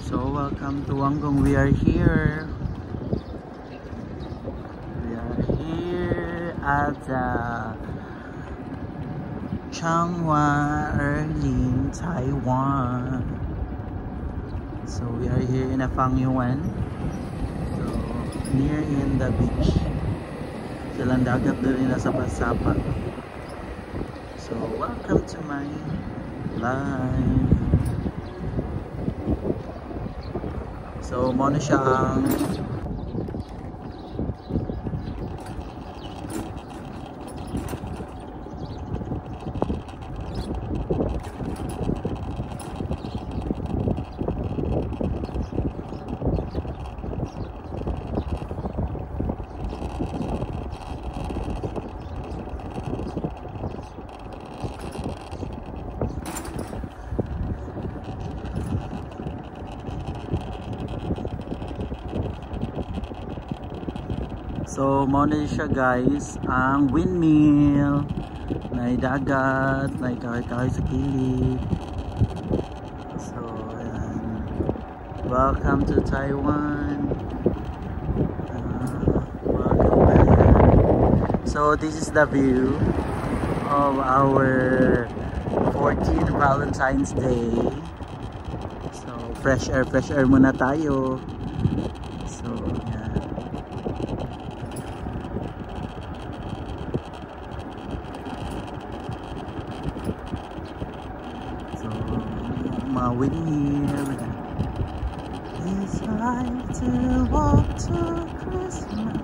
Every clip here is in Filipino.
So welcome to Wanggong. We are here. We are here at the Changhua Erling, Taiwan. So we are here in a Fangyuan. So near in the beach. Silang dagat doon nila sa Pasapa. So welcome to my live. So muna siya ang so muna siya guys ang windmill na dagat na kahoy sa kilid. So ayan. Welcome to Taiwan. Welcome back. So this is the view of our 14th Valentine's Day. So fresh air muna tayo. So ayan. Windmill. It's like to walk to Christmas.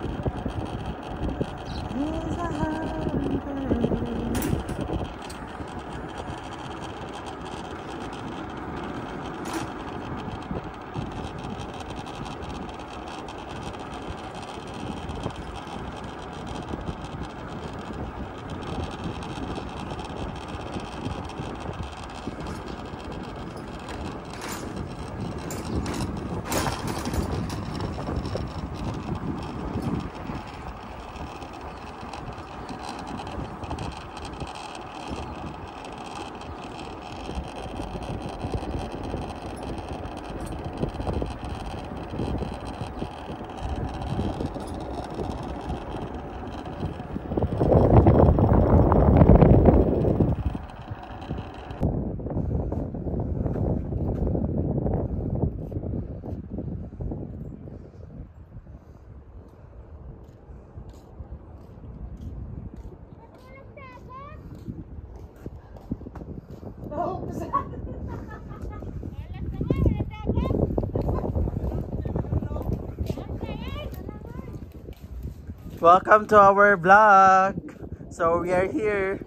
It's a happy day. Welcome to our vlog. So we are here.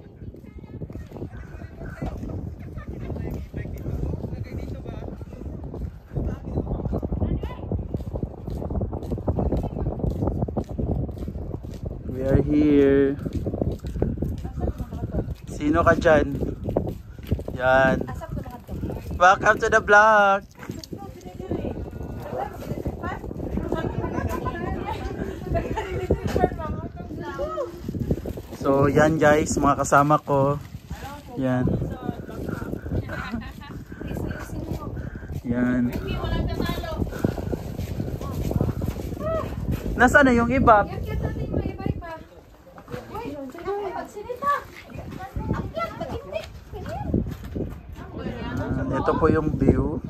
We are here. Sino ka dyan? Yan. Welcome to the vlog. So yan guys, mga kasama ko. Yan. Yan. Nasaan na yung iba? Ito po yung view.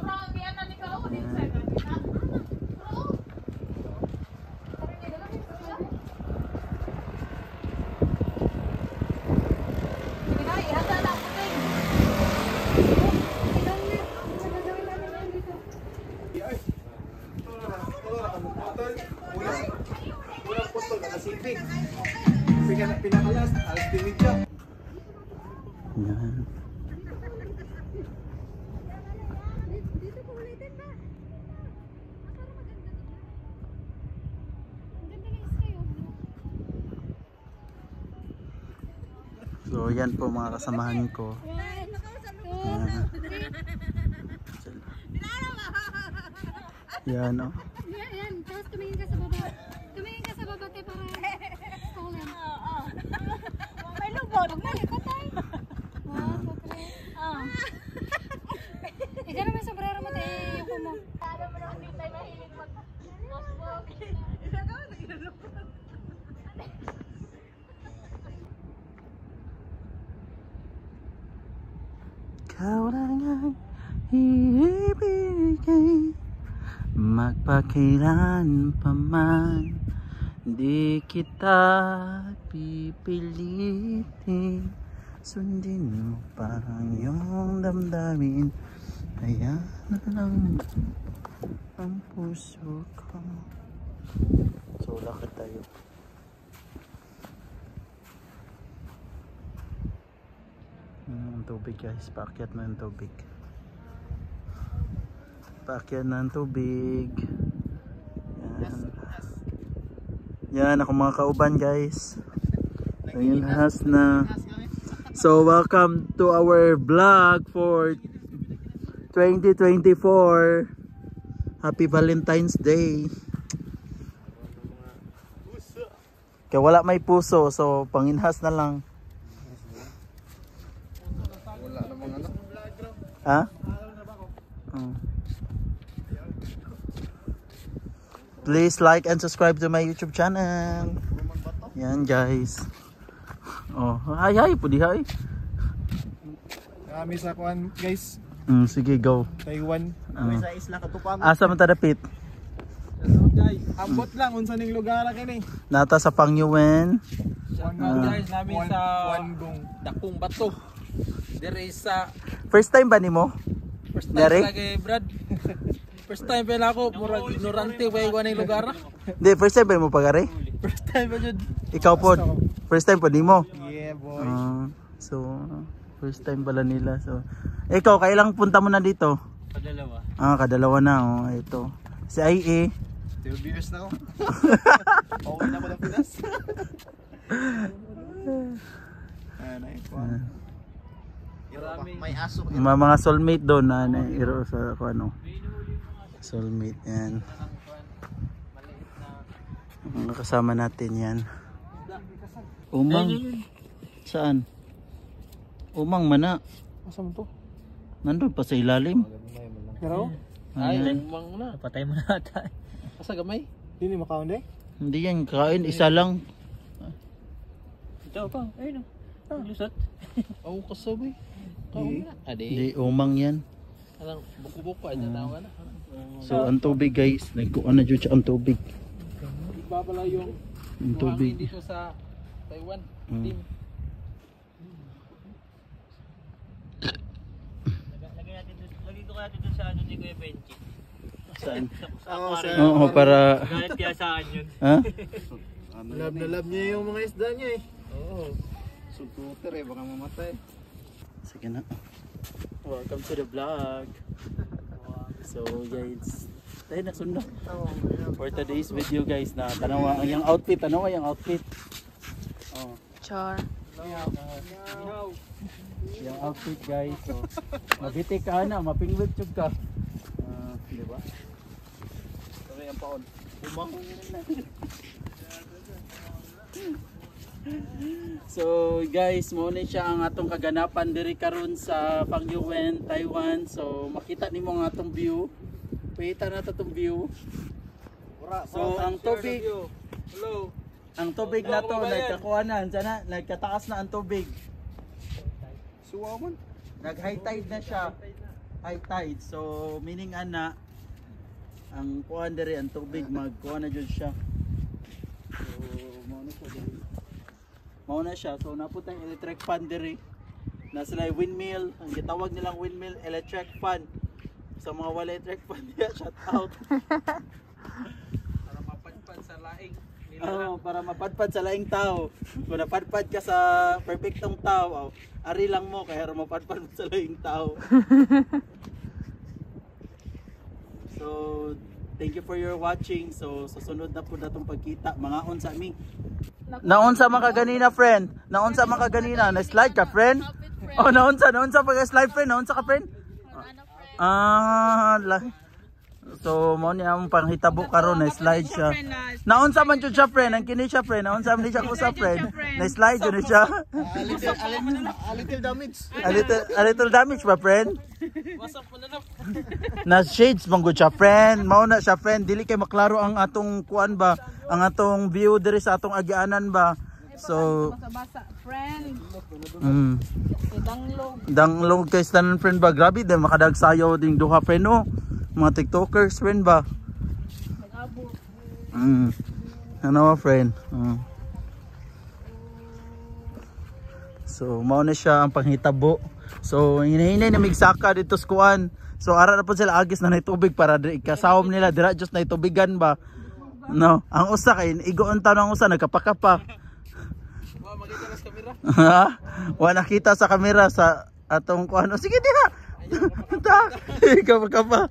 Pinakalas, alas pinidya. Yan. So yan po mga kasamahan ko. Yan o. Yan, tapos tumingin ka sa baba. Tumingin ka sa baba tayo para stolen. May lubog. Patay. Wow, patay. Ikaw naman sombrero mo tayo yung kumo. ikaw lang ang ibigay, magpakailan pa man. Di kita pipilitin, sundin mo parang iyong damdamin. Kaya na lang ang puso ko. So lakad tayo. Ang tubig guys, paakyat na ang tubig. Paakyat na ang tubig. Yan. Yan ako mga kauban guys. So yun has na. So welcome to our vlog for 2024. Happy Valentine's Day. Kaya wala may puso, so panginhas na lang. Wala namang ano. Ha? Please like and subscribe to my YouTube channel. Yan guys. Oh, hi po di hi. Kami sa kuan guys, Sige go. Taiwan. Kami sa isla Katupang. Asa man tadapit? Guys, ambot lang unsa ning lugar kini. Nata sa Pangyuen. Guys, namin sa Wangong. Dakong Bato. Dire sa First time ba nimo? first Derek? time lagi, Brad. First time pala ako, murag ignorante ba yung ning lugar na? Hindi, first time ba mo pagari? First time pa jud. Ikaw po, first time po nimo. Yeah, boy. So, first time pala nila. So, ikaw, kailang punta mo na dito? Kadalawa. Kadalawa na. Oh, ito. Si IE. 2 years na ako. Okay na ko ng Pinas. Ay, kuan. May aso. Mga soulmate doon na iro sa ano. Soulmate yan. Mga kasama natin yan. Umang. Saan? Umang mana. Asa mo to? Nandun pa sa ilalim. Pero Ay, Ayan. umang na. Patay mo na ata. Asa gamay? dili makaon day. Hindi yan kain. Isa lang. Ito pa. Ayun. Lusot. Ako kasabi. Adi. Hindi umang yan. Anong buko-buko ay tatawa na. So ang tubig guys. Nagkuhan na dyan siya ang tubig. Iba pala yung Ang buhangin tubig. dito sa Taiwan. Team. Lagi ko natin dun sa ano ni Kuya Benji. Saan? Oo, sir. Oo, para... Kahit kaya saan yun. Ha? Love na love niya yung mga isda niya eh. Oo. Suguter eh, baka mamatay. Sige na. Welcome to the vlog. So guys, tayo na sundo. For today's video guys, na tanawa ang yung outfit, tanawa yung outfit. Oh, Char. yung outfit guys. So, mabitik ka na, mapingwit chug ka. Di ba? Sorry ang paon. Umang na. So guys, mo ni siya ang atong kaganapan diri karon sa Pangyuen, Taiwan. So makita nimo ang atong view. Pakita na atong view. So ang tubig, Hello. ang tubig na to nagkakuanan, sana nagkataas na ang tubig. Suwaman. Nag-high tide na siya. High tide. So meaning ana ang kuan diri ang tubig magkuan na jud siya. So mo na siya diri. Mauna siya, so napunta yung electric fan diri. Na sila yung windmill, ang gitawag nilang windmill electric fan. Sa mga wala electric fan niya, shout out. Para mapadpad sa laing. Para mapadpad sa laing tao. Kung napadpad ka sa perfectong tao, ari lang mo kaya mapadpad mo sa laing tao. So, thank you for your watching. So, susunod na po natong pagkita. Mga on sa aming. Naunsa man ka ganina, friend? Naunsa man ka ganina? Na-slide ka, friend? Oh, naunsa pag-slide, friend? Naunsa ka, friend? So, mo niya ang panghitabo karon na-slide siya. Naunsa man jud siya, friend? Ang kini siya, friend? Naunsa man siya ko sa friend? Na-slide jud siya. A little damage. A little damage ba, friend? Wasap mo na lang. Na shades man gud siya, friend. Mao na siya, friend. Dili kay maklaro ang atong kuan ba, ang atong view diri sa atong agianan ba. So, Basa-basa, friend. Danglog. danglog kay tanan friend ba? Grabe din makadagsayaw ding duha friend no. Mga TikTokers friend ba? Nag-abot. Ano ba friend? So mao na siya ang panghitabo. So hinahinay na migsaka dito sa kuan. So ara na po sila agis na tubig para ikasawom nila dira just na tubigan ba. No, ang usa kay igoon ta ang usa nagkapakapa. Wa makita sa kamera. Ha? Wa nakita sa kamera sa atong kuan. Sige diha. Ta. Kapakapa.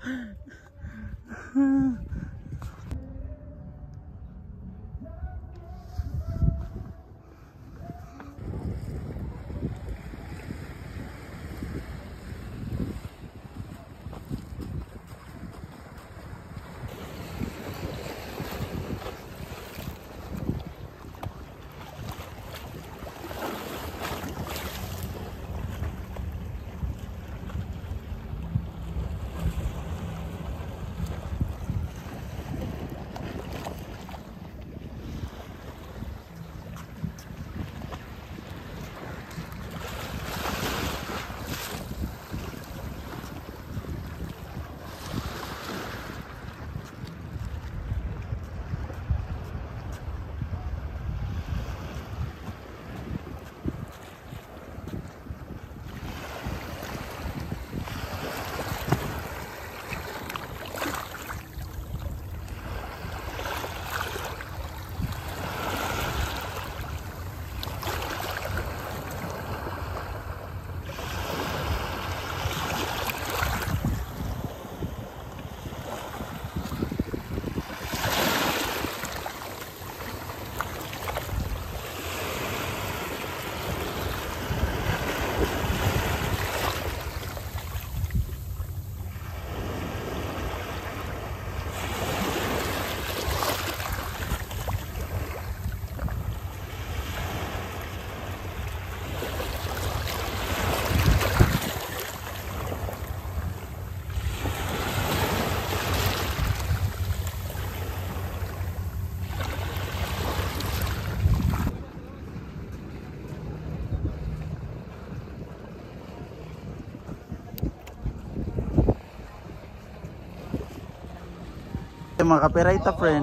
Mga copyright friend.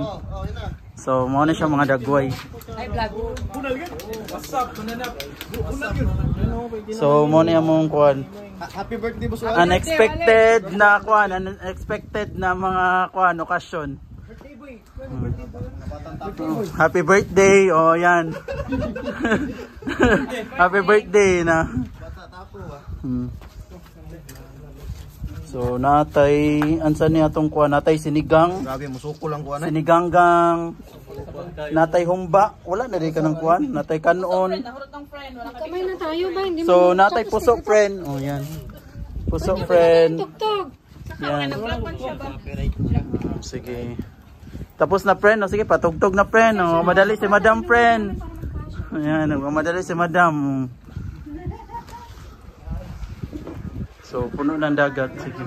So mao na siya mga dagway. So mao na among kuan. Happy birthday boss. Unexpected na kuan, unexpected na mga kuan okasyon. Happy birthday. Oh yan. Happy birthday na. So natay ansa ni atong kuan, natay sinigang. Grabe musuko lang kuan. Siniganggang. Natay humba, wala na rin ka ng kuan, natay kanon. Kamay na tayo ba? Hindi So natay puso friend. Oh yan. Puso friend. tugtog. Yan. Sige. Tapos na friend, oh, sige patugtog na friend. Oh, madali si Madam friend. Ayan, oh, madali si Madam. So puno ng dagat, sige.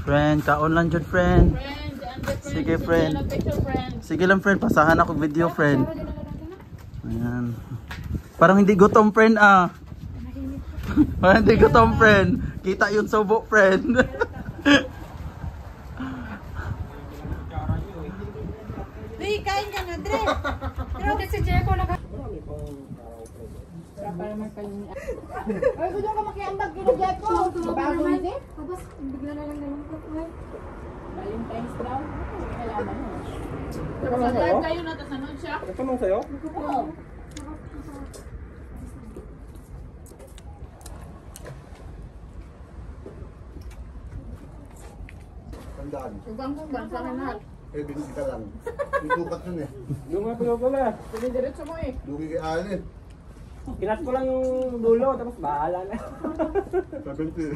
Friend, kaon lang jud friend. Sige friend. Sige lang friend, pasahan ako video friend. Ayan. Parang hindi gutom friend ah. Parang hindi gutom friend. Kita yung subo friend. Uy, kain ka na, Dre. Pero kasi Jericho na Ay, gusto ka makiambag kinagyan ko. Bago hindi? Tapos, bigla na lang naman. Valentine's daw. Kailangan mo. Tapos kayo na, tapos nanon siya. Ito mong sayo? Oo. Tandaan. Sugang-sugang sa akin lahat. Eh, binuti ka lang. Itukat yun eh. Yung nga pala pala. Diretso mo eh. Lugi kay Alin. Kinat ko lang yung dulo, tapos bahala na. 70.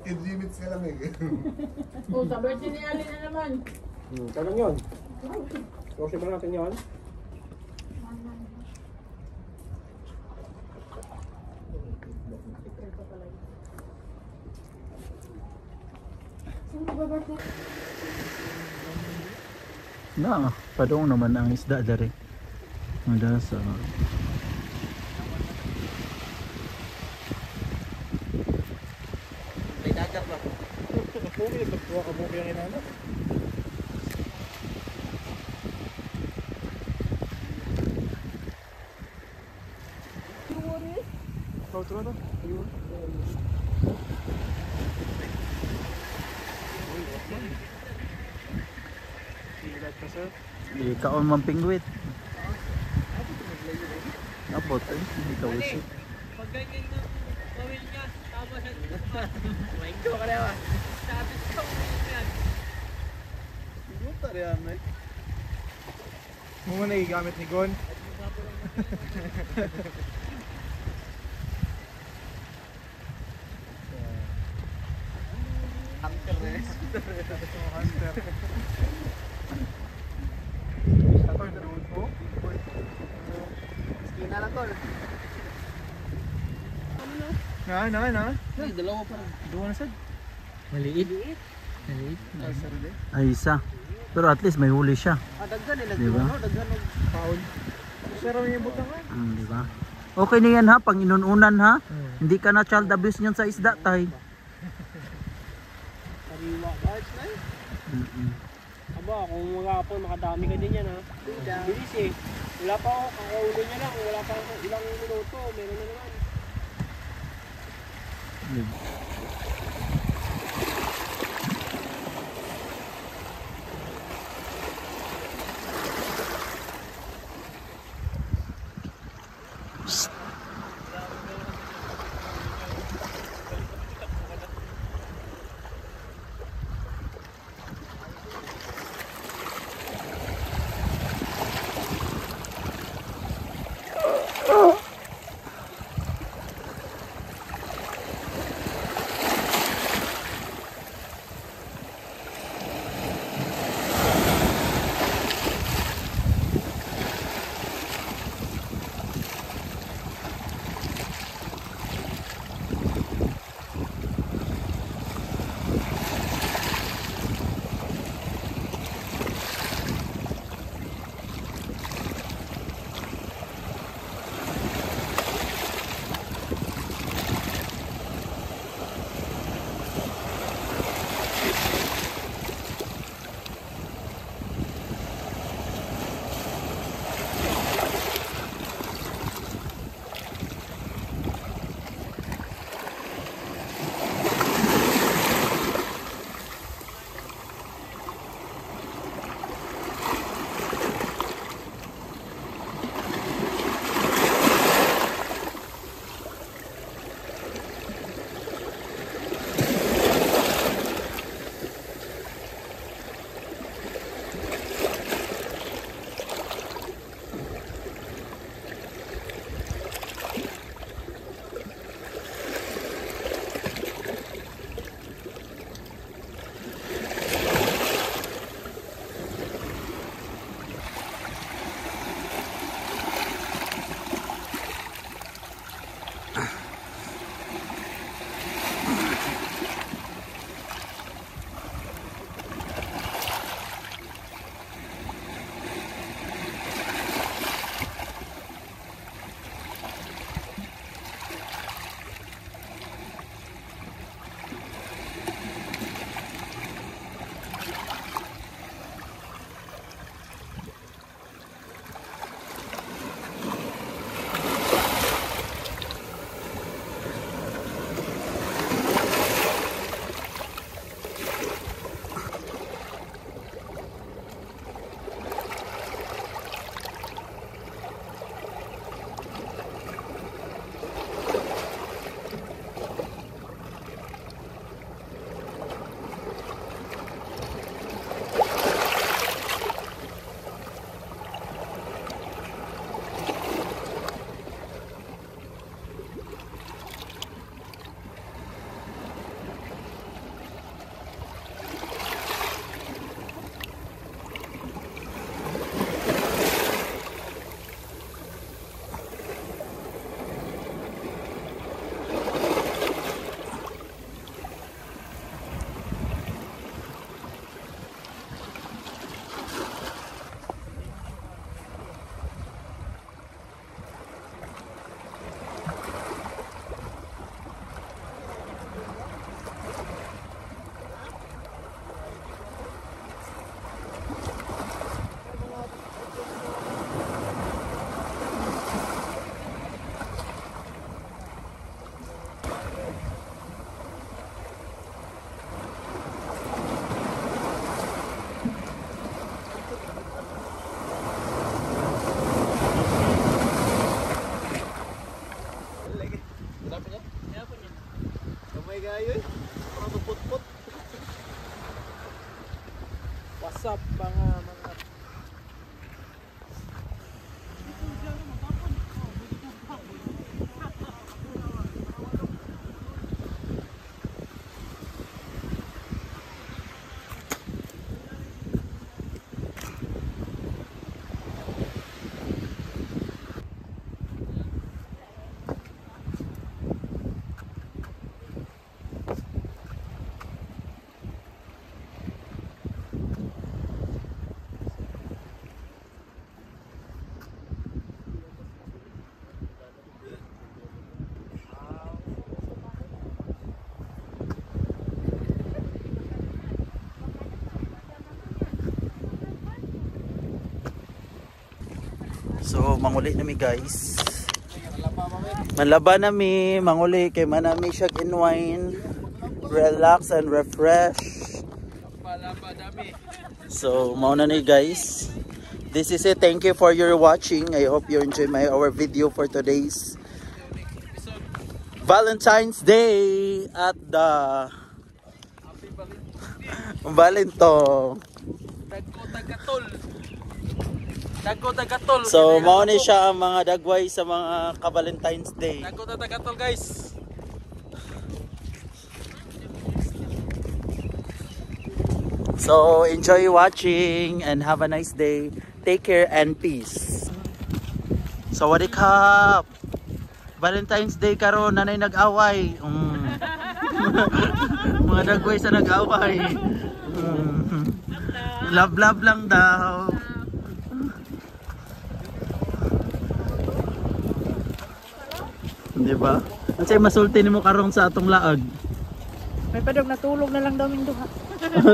Kid limits ka lang eh. Oh, sa birthday ni Alin na naman. Tanong yun. Kasi ba natin yun? Na, padong naman ang isda dari. Ada sa May dagat ba? Pumi, pagkuha ka mo yung inanap. ikaw man pingwit. Abot eh, ikaw usip. Pag ganyan ng gawin niya, tama siya. May ko ka na. Sabi ko yan. Puta riyan eh. Mo na igamit ni Gon. Hunter eh. Hunter. Ako yung naroon po. Skina lang tol. Na. Ay, dalawa pa rin. Dua na sad. Maliit. Ay isa. Pero at least may huli siya. Daggan eh. Diba? Daggan og Paul. Pero yung butang ha. Diba? Okay na yan ha, pang inununan ha. Hindi ka na child abuse niyan sa isda tay. Kariwa guys na eh. Aba, kung magkapon, makadami ka din yan ha. Bilis eh. Wala pa ako, kakaulo niya lang. Wala pa ako ilang minuto. Meron na naman. So manguli nami guys. Manlaba nami, manguli kay manami siya unwind, relax and refresh. So mauna ni guys. This is it. Thank you for your watching. I hope you enjoy our video for today's Valentine's Day at the Valentong. Dagko tagatol. So mao ni siya ang mga dagway sa mga ka-Valentine's Day. Dagko tagatol guys. So enjoy watching and have a nice day. Take care and peace. So what up? Valentine's Day karon nanay nag-away. Mga dagway sa nag-away. Love lang daw. Di ba? Kasi masulti nimo karong sa atong laag. May padog natulog na lang daw ming duha.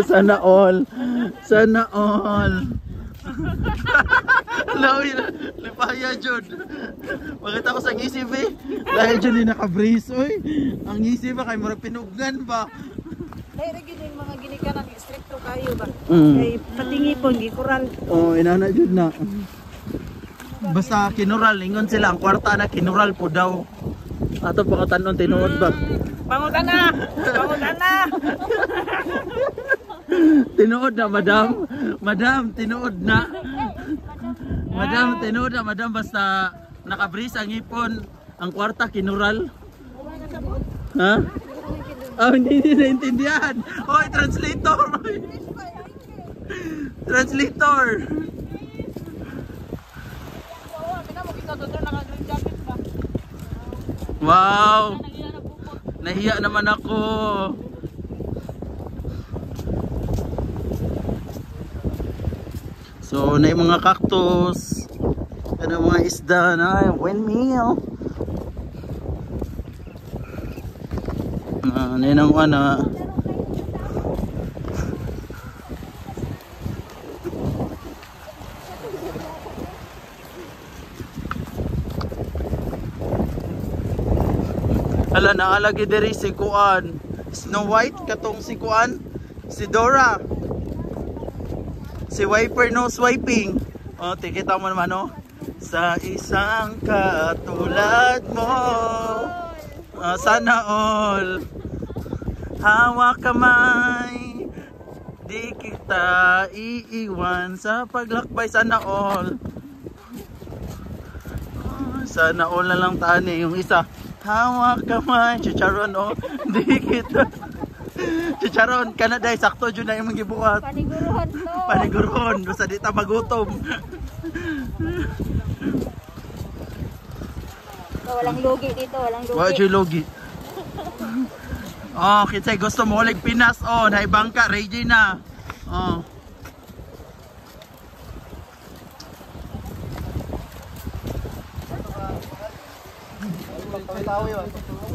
Sana all. Sana all. Lawi na. Lipaya jud. Bakit ako sa isip eh? Dahil dyan yung naka-brace. Oy. Ang isip ba kay murag pinugnan ba? Dahil rin yung mga ginikanan, stricto kayo ba? Mm. Kay patingipon, gikural. Oh, inana jud na. Basta kinural, ingon sila ang kwarta na kinural po daw. Ato pangutanon tinuod ba? Pangutan na! Pangutan na! Tinuod na madam. Madam, tinuod na. Madam, tinuod na madam basta naka-brace ang ipon, ang kwarta kinural. Ha? Oh, hindi naintindihan. Hoy, translator. Translator. Wow. Nahiya naman ako. So, na yung mga cactus. Ano mga isda na windmill. Ano yun ang ano. Ala, naalagi diri si Kuan. Snow White, katong si Kuan. Si Dora. Si Wiper no swiping. O, tikita mo naman, no? Sa isang katulad mo. Sana all. Hawak kamay. Di kita iiwan sa paglakbay. Sana all. Sana all na lang tani. Yung isa. Hawak kamay. Chicharon, oh. Di kita. Chicharon, kanaday. Sakto dyan na yung mga gibuhat. Paniguruhan to. Paniguron, basta di ta magutom. Walang logi dito, walang logi. Wala dyan logi. Oh, kinsay gusto mo ulit Pinas. Oh, naibangka, ready na. Oh.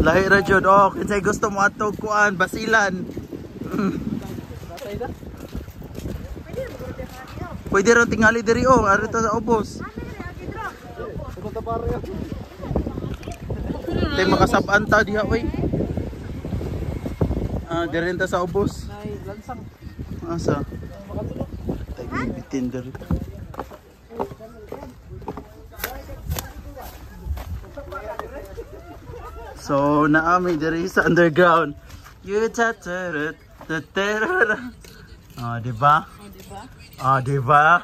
Lahi ra jud. Oh, kinsay gusto mo atog kuan, basilan. Pwede rin tingali diri oh, arito sa ubos. Tay makasab-an ta diha oy. Diri ta sa ubos. Asa? Tay bitin diri. So naami diri sa underground. You tatarut tatarut. Di ba? Di ba?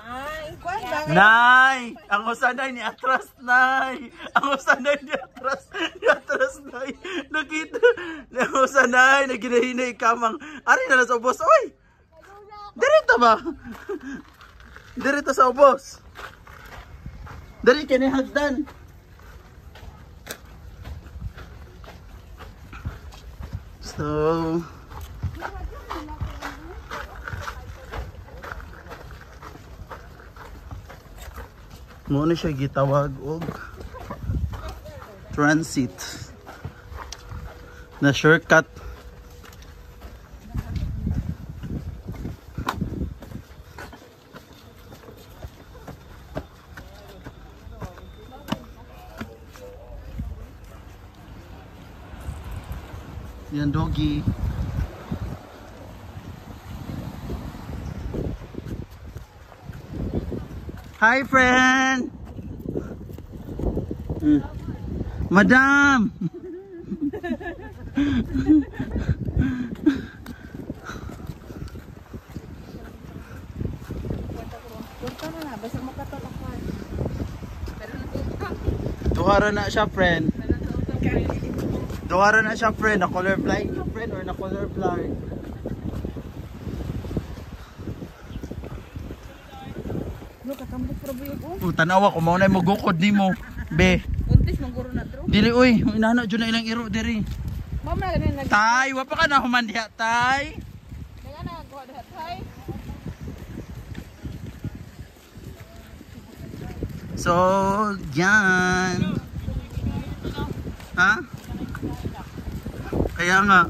Nay! Ang usanay ni atras, nay! Ang usanay ni atras, nay! Nakita! Ang usanay, naginahinay kamang. Ari na lang sa ubos, oy! Dirito ba? Dirito sa ubos. Dari kinihagdan. So... Muna siya gitawag og transit na shortcut. Yan, doggy. Hi, friend! Madam! Punta na na, basta makatalakan. Pero natutok. Duhara na siya, friend. Duhara na siya, friend. Na colorblind ka, friend, or na colorblind? No, katambok probiyo ko. Tanawa ko, maunay mo gukod ni mo. Be. Buntis mangguro na dro. Dili, uy. Inana dyan na ilang iro, diri. Ma'am na ganin nag. Tay, wapa ka na humandiha, tay. Nga na gawa dahat hay. So, yan. Ha? Kaya nga.